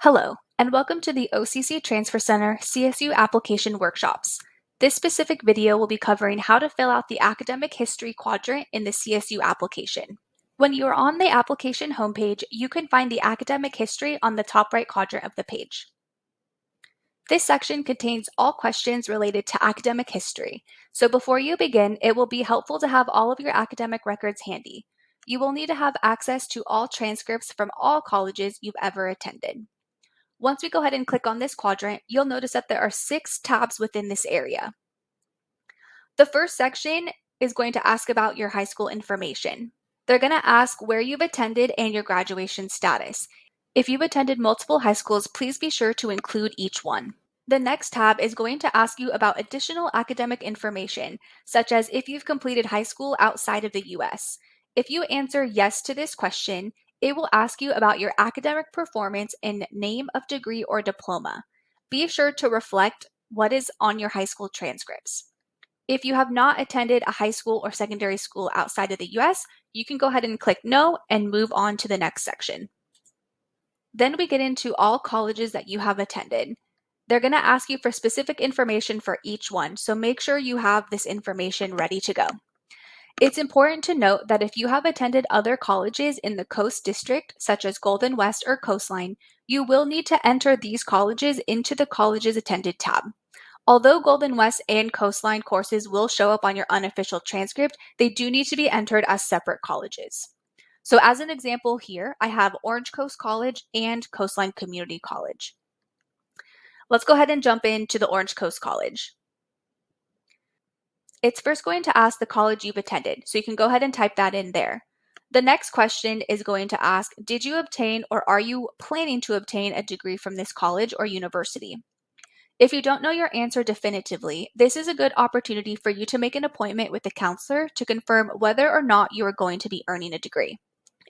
Hello, and welcome to the OCC Transfer Center CSU application workshops. This specific video will be covering how to fill out the academic history quadrant in the CSU application. When you are on the application homepage, you can find the academic history on the top right quadrant of the page. This section contains all questions related to academic history, so before you begin, it will be helpful to have all of your academic records handy. You will need to have access to all transcripts from all colleges you've ever attended. Once we go ahead and click on this quadrant, you'll notice that there are 6 tabs within this area. The first section is going to ask about your high school information. They're going to ask where you've attended and your graduation status. If you've attended multiple high schools, please be sure to include each one. The next tab is going to ask you about additional academic information, such as if you've completed high school outside of the US. If you answer yes to this question, it will ask you about your academic performance and name of degree or diploma. Be sure to reflect what is on your high school transcripts. If you have not attended a high school or secondary school outside of the US, you can go ahead and click no and move on to the next section. Then we get into all colleges that you have attended. They're going to ask you for specific information for each one, so make sure you have this information ready to go. It's important to note that if you have attended other colleges in the Coast District, such as Golden West or Coastline, you will need to enter these colleges into the Colleges Attended tab. Although Golden West and Coastline courses will show up on your unofficial transcript, they do need to be entered as separate colleges. So as an example here, I have Orange Coast College and Coastline Community College. Let's go ahead and jump into the Orange Coast College. It's first going to ask the college you've attended, so you can go ahead and type that in there. The next question is going to ask, did you obtain or are you planning to obtain a degree from this college or university? If you don't know your answer definitively, this is a good opportunity for you to make an appointment with the counselor to confirm whether or not you are going to be earning a degree.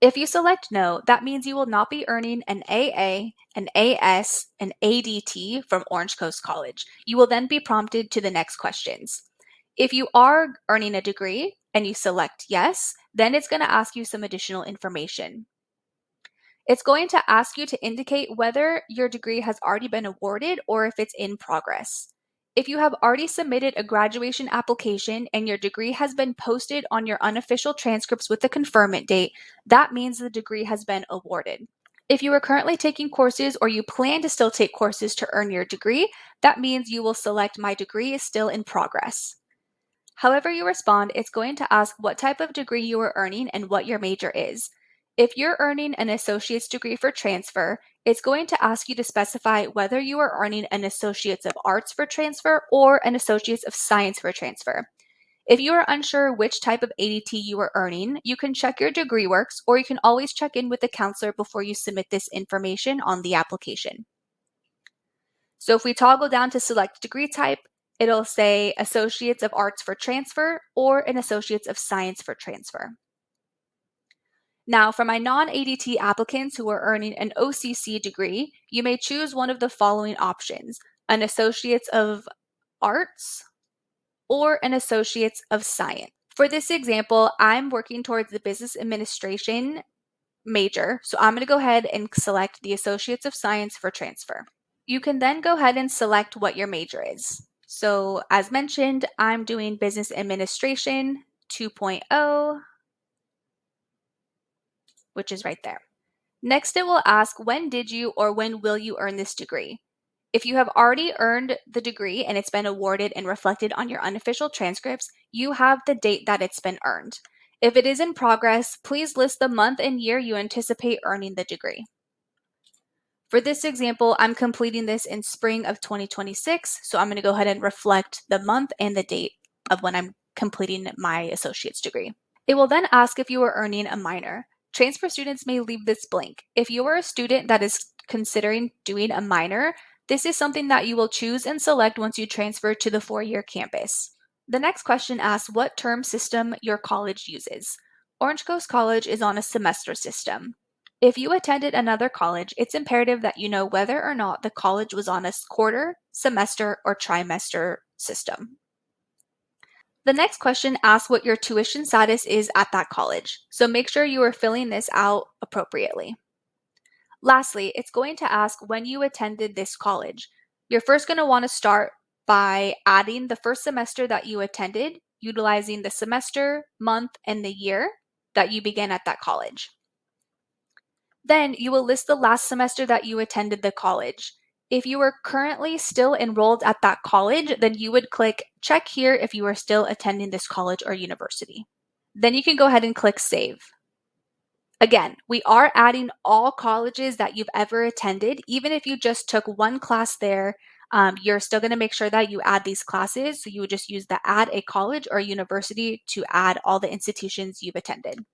If you select no, that means you will not be earning an AA, an AS, an ADT from Orange Coast College. You will then be prompted to the next questions. If you are earning a degree and you select yes, then it's going to ask you some additional information. It's going to ask you to indicate whether your degree has already been awarded or if it's in progress. If you have already submitted a graduation application and your degree has been posted on your unofficial transcripts with the conferment date, that means the degree has been awarded. If you are currently taking courses or you plan to still take courses to earn your degree, that means you will select my degree is still in progress. However you respond, it's going to ask what type of degree you are earning and what your major is. If you're earning an associate's degree for transfer, it's going to ask you to specify whether you are earning an Associate's of Arts for transfer or an Associate's of Science for transfer. If you are unsure which type of ADT you are earning, you can check your degree works, or you can always check in with the counselor before you submit this information on the application. So if we toggle down to select degree type, it'll say Associates of Arts for transfer or an Associates of Science for transfer. Now, for my non-ADT applicants who are earning an OCC degree, you may choose one of the following options: an Associates of Arts or an Associates of Science. For this example, I'm working towards the Business Administration major, so I'm going to go ahead and select the Associates of Science for transfer. You can then go ahead and select what your major is. So as mentioned, I'm doing Business Administration 2.0, which is right there. Next, it will ask, when did you or when will you earn this degree? If you have already earned the degree and it's been awarded and reflected on your unofficial transcripts, you have the date that it's been earned. If it is in progress, please list the month and year you anticipate earning the degree. For this example, I'm completing this in spring of 2026, so I'm going to go ahead and reflect the month and the date of when I'm completing my associate's degree. It will then ask if you are earning a minor. Transfer students may leave this blank. If you are a student that is considering doing a minor, this is something that you will choose and select once you transfer to the 4-year campus. The next question asks what term system your college uses. Orange Coast College is on a semester system. If you attended another college, it's imperative that you know whether or not the college was on a quarter, semester, or trimester system. The next question asks what your tuition status is at that college, so make sure you are filling this out appropriately. Lastly, it's going to ask when you attended this college. You're first going to want to start by adding the first semester that you attended, utilizing the semester, month, and the year that you began at that college. Then you will list the last semester that you attended the college. If you are currently still enrolled at that college, then you would click check here if you are still attending this college or university. Then you can go ahead and click save. Again, we are adding all colleges that you've ever attended. Even if you just took one class there, you're still going to make sure that you add these classes. So you would just use the add a college or university to add all the institutions you've attended.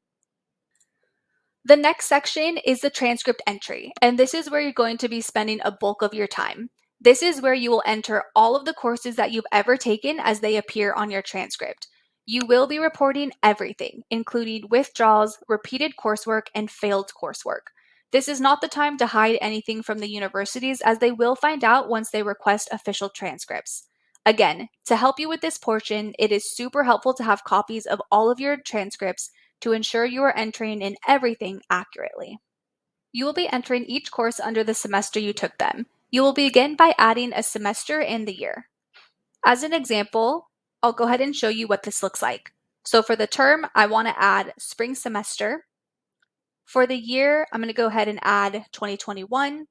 The next section is the transcript entry, and this is where you're going to be spending a bulk of your time. This is where you will enter all of the courses that you've ever taken as they appear on your transcript. You will be reporting everything, including withdrawals, repeated coursework, and failed coursework. This is not the time to hide anything from the universities, as they will find out once they request official transcripts. Again, to help you with this portion, it is super helpful to have copies of all of your transcripts to ensure you are entering in everything accurately. You will be entering each course under the semester you took them. You will begin by adding a semester and the year. As an example, I'll go ahead and show you what this looks like. So for the term, I want to add spring semester. For the year, I'm going to go ahead and add 2021,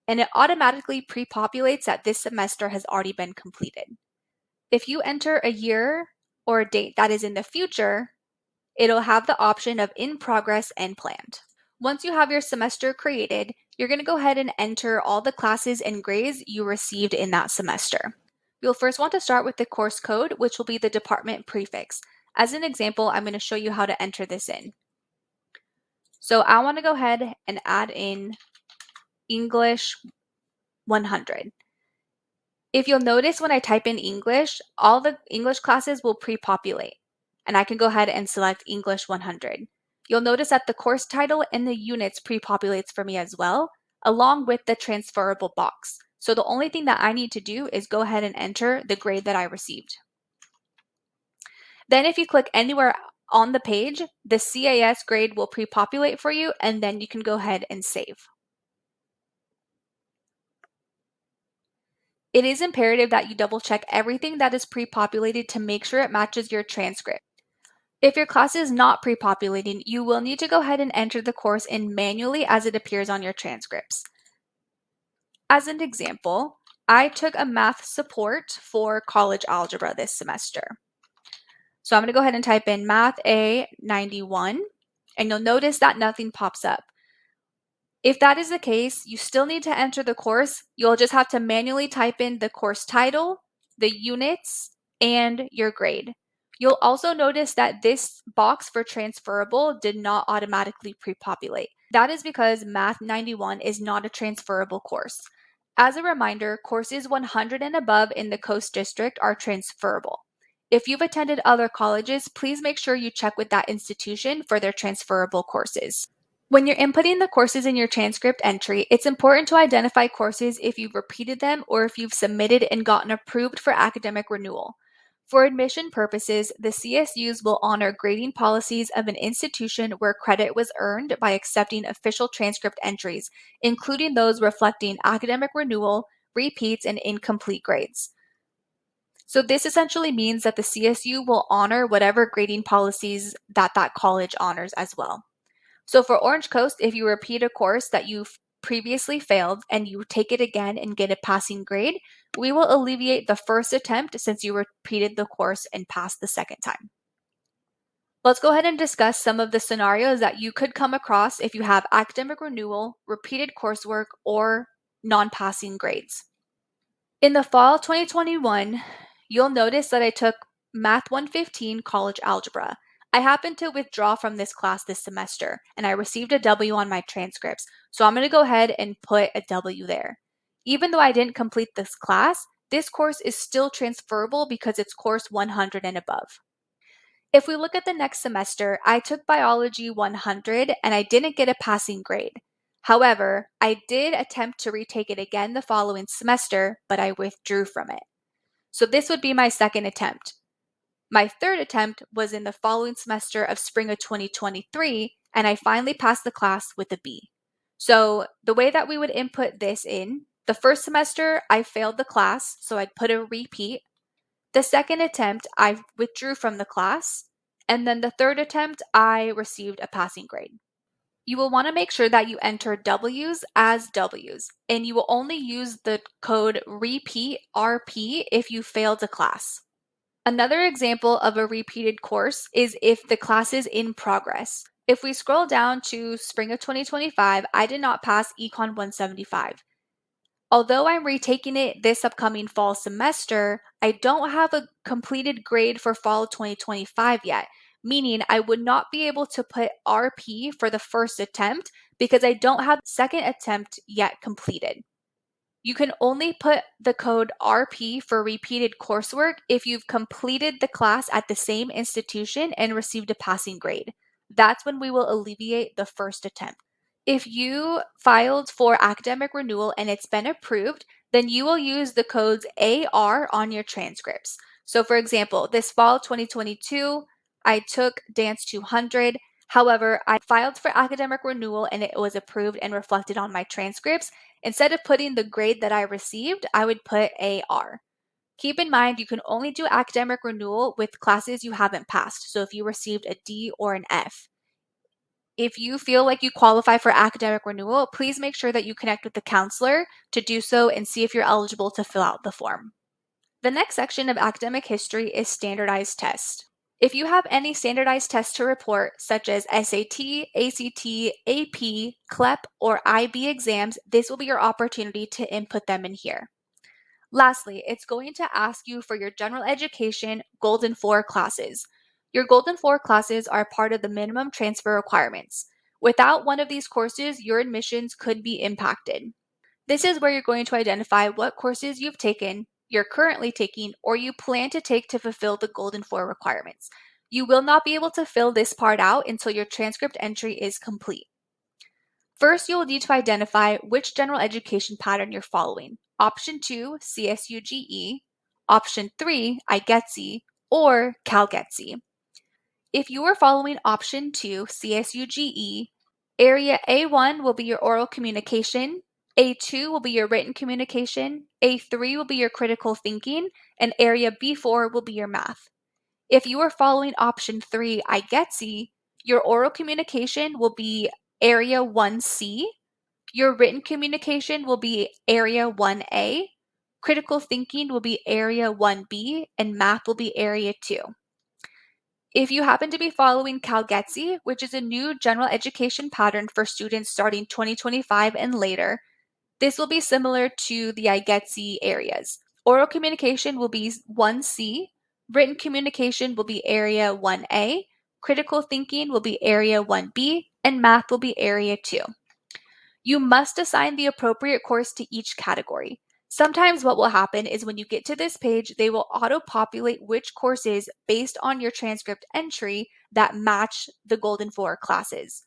and it automatically pre-populates that this semester has already been completed. If you enter a year or a date that is in the future, it'll have the option of in progress and planned. Once you have your semester created, you're going to go ahead and enter all the classes and grades you received in that semester. You'll first want to start with the course code, which will be the department prefix. As an example, I'm going to show you how to enter this in. So I want to go ahead and add in English 100. If you'll notice when I type in English, all the English classes will pre-populate, and I can go ahead and select English 100. You'll notice that the course title and the units pre-populates for me as well, along with the transferable box. So the only thing that I need to do is go ahead and enter the grade that I received. Then if you click anywhere on the page, the CAS grade will pre-populate for you, and then you can go ahead and save. It is imperative that you double check everything that is pre-populated to make sure it matches your transcript. If your class is not pre-populating, you will need to go ahead and enter the course in manually as it appears on your transcripts. As an example, I took a math support for college algebra this semester. So I'm going to go ahead and type in Math A 91, and you'll notice that nothing pops up. If that is the case, you still need to enter the course. You'll just have to manually type in the course title, the units, and your grade. You'll also notice that this box for transferable did not automatically pre-populate. That is because Math 91 is not a transferable course. As a reminder, courses 100 and above in the Coast District are transferable. If you've attended other colleges, please make sure you check with that institution for their transferable courses. When you're inputting the courses in your transcript entry, it's important to identify courses if you've repeated them or if you've submitted and gotten approved for academic renewal. For admission purposes, the CSUs will honor grading policies of an institution where credit was earned by accepting official transcript entries, including those reflecting academic renewal, repeats, and incomplete grades. So this essentially means that the CSU will honor whatever grading policies that college honors as well. So for Orange Coast, if you repeat a course that you've previously failed and you take it again and get a passing grade, we will alleviate the first attempt since you repeated the course and passed the second time. Let's go ahead and discuss some of the scenarios that you could come across if you have academic renewal, repeated coursework, or non-passing grades. In the fall 2021, you'll notice that I took Math 115 College Algebra. I happened to withdraw from this class this semester, and I received a W on my transcripts, so I'm going to go ahead and put a W there. Even though I didn't complete this class, this course is still transferable because it's course 100 and above. If we look at the next semester, I took Biology 100 and I didn't get a passing grade. However, I did attempt to retake it again the following semester, but I withdrew from it. So this would be my second attempt. My third attempt was in the following semester of spring of 2023, and I finally passed the class with a B. So the way that we would input this in, the first semester I failed the class, so I'd put a repeat. The second attempt I withdrew from the class, and then the third attempt I received a passing grade. You will want to make sure that you enter W's as W's, and you will only use the code repeat RP if you failed a class. Another example of a repeated course is if the class is in progress. If we scroll down to spring of 2025, I did not pass Econ 175. Although I'm retaking it this upcoming fall semester, I don't have a completed grade for fall of 2025 yet, meaning I would not be able to put RP for the first attempt because I don't have the second attempt yet completed. You can only put the code RP for repeated coursework if you've completed the class at the same institution and received a passing grade. That's when we will alleviate the first attempt. If you filed for academic renewal and it's been approved, then you will use the codes AR on your transcripts. So for example, this fall 2022, I took Dance 200. However, I filed for academic renewal and it was approved and reflected on my transcripts. Instead of putting the grade that I received, I would put AR. Keep in mind, you can only do academic renewal with classes you haven't passed. So if you received a D or an F. If you feel like you qualify for academic renewal, please make sure that you connect with the counselor to do so and see if you're eligible to fill out the form. The next section of academic history is standardized tests. If you have any standardized tests to report, such as SAT, ACT, AP, CLEP, or IB exams, this will be your opportunity to input them in here. Lastly, it's going to ask you for your general education Golden 4 classes. Your Golden 4 classes are part of the minimum transfer requirements. Without one of these courses, your admissions could be impacted. This is where you're going to identify what courses you've taken, you're currently taking, or you plan to take to fulfill the Golden 4 requirements. You will not be able to fill this part out until your transcript entry is complete. First, you will need to identify which general education pattern you're following. Option 2, CSU Option 3, IGETC, or CalGETC. If you are following option 2, CSU area A1 will be your oral communication, A2 will be your written communication, A3 will be your critical thinking, and area B4 will be your math. If you are following option 3, IGETC, your oral communication will be area 1C, your written communication will be area 1A, critical thinking will be area 1B, and math will be area 2. If you happen to be following CalGETC, which is a new general education pattern for students starting 2025 and later, this will be similar to the IGETC areas. Oral communication will be 1C, written communication will be area 1A, critical thinking will be area 1B, and math will be area 2. You must assign the appropriate course to each category. Sometimes what will happen is when you get to this page, they will auto-populate which courses based on your transcript entry that match the Golden 4 classes.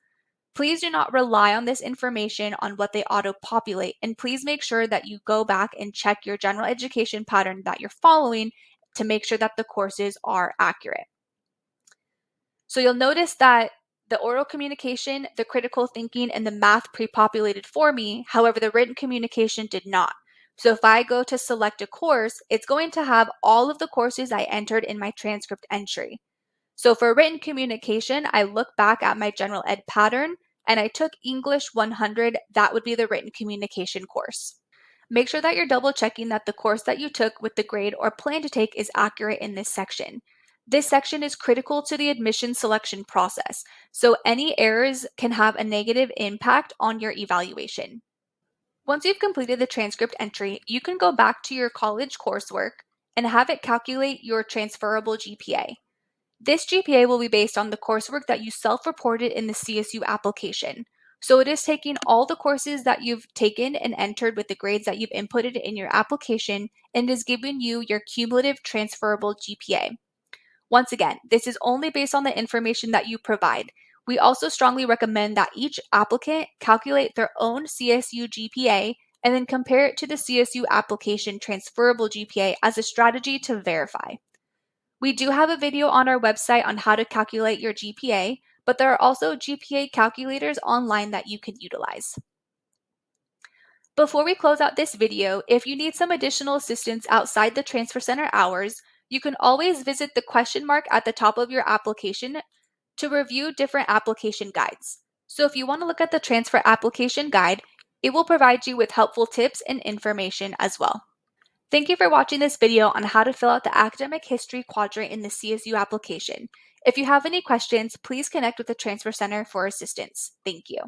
Please do not rely on this information on what they auto-populate, and please make sure that you go back and check your general education pattern that you're following to make sure that the courses are accurate. So you'll notice that the oral communication, the critical thinking, and the math pre-populated for me. However, the written communication did not. So if I go to select a course, it's going to have all of the courses I entered in my transcript entry. So for written communication, I look back at my general ed pattern and I took English 100. That would be the written communication course. Make sure that you're double checking that the course that you took with the grade or plan to take is accurate in this section. This section is critical to the admission selection process, so any errors can have a negative impact on your evaluation. Once you've completed the transcript entry, you can go back to your college coursework and have it calculate your transferable GPA. This GPA will be based on the coursework that you self-reported in the CSU application. So it is taking all the courses that you've taken and entered with the grades that you've inputted in your application and is giving you your cumulative transferable GPA. Once again, this is only based on the information that you provide. We also strongly recommend that each applicant calculate their own CSU GPA and then compare it to the CSU application transferable GPA as a strategy to verify. We do have a video on our website on how to calculate your GPA, but there are also GPA calculators online that you can utilize. Before we close out this video, if you need some additional assistance outside the Transfer Center hours, you can always visit the question mark at the top of your application to review different application guides. So if you want to look at the transfer application guide, it will provide you with helpful tips and information as well. Thank you for watching this video on how to fill out the academic history quadrant in the CSU application. If you have any questions, please connect with the Transfer Center for assistance. Thank you.